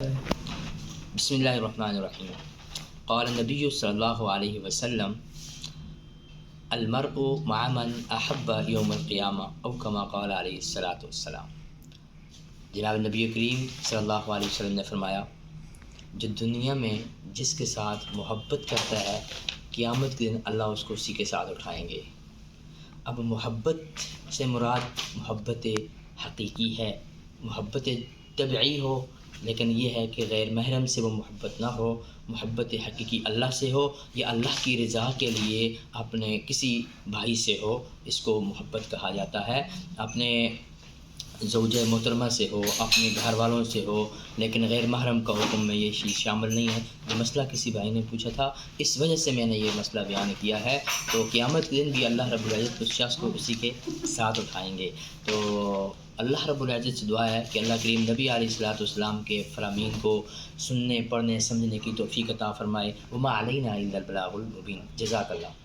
بسم اللہ الرحمن الرحیم. قال النبی صلی اللہ علیہ وسلم المرء مع من احب یوم القیامہ او کما قال علیہ الصلاۃ والسلام. جناب نبی کریم صلی اللہ علیہ وسلم نے فرمایا، جو دنیا میں جس کے ساتھ محبت کرتا ہے قیامت کے دن اللہ اس کو اسی کے ساتھ اٹھائیں گے. اب محبت سے مراد محبت حقیقی ہے، محبت طبعی ہو، لیکن یہ ہے کہ غیر محرم سے وہ محبت نہ ہو. محبت حقیقی اللہ سے ہو یا اللہ کی رضا کے لیے اپنے کسی بھائی سے ہو، اس کو محبت کہا جاتا ہے. اپنے زوجہ محترمہ سے ہو، اپنے گھر والوں سے ہو، لیکن غیر محرم کا حکم میں یہ چیز شامل نہیں ہے. یہ مسئلہ کسی بھائی نے پوچھا تھا، اس وجہ سے میں نے یہ مسئلہ بیان کیا ہے. تو قیامت کے دن بھی اللہ رب العزت اس شخص کو اسی کے ساتھ اٹھائیں گے. تو اللہ رب العزت سے دعا ہے کہ اللہ کریم نبی علیہ الصلوۃ والسلام کے فرامین کو سننے، پڑھنے، سمجھنے کی توفیق عطا فرمائے. وما علینا الا البلاغ المبین. جزاک اللہ.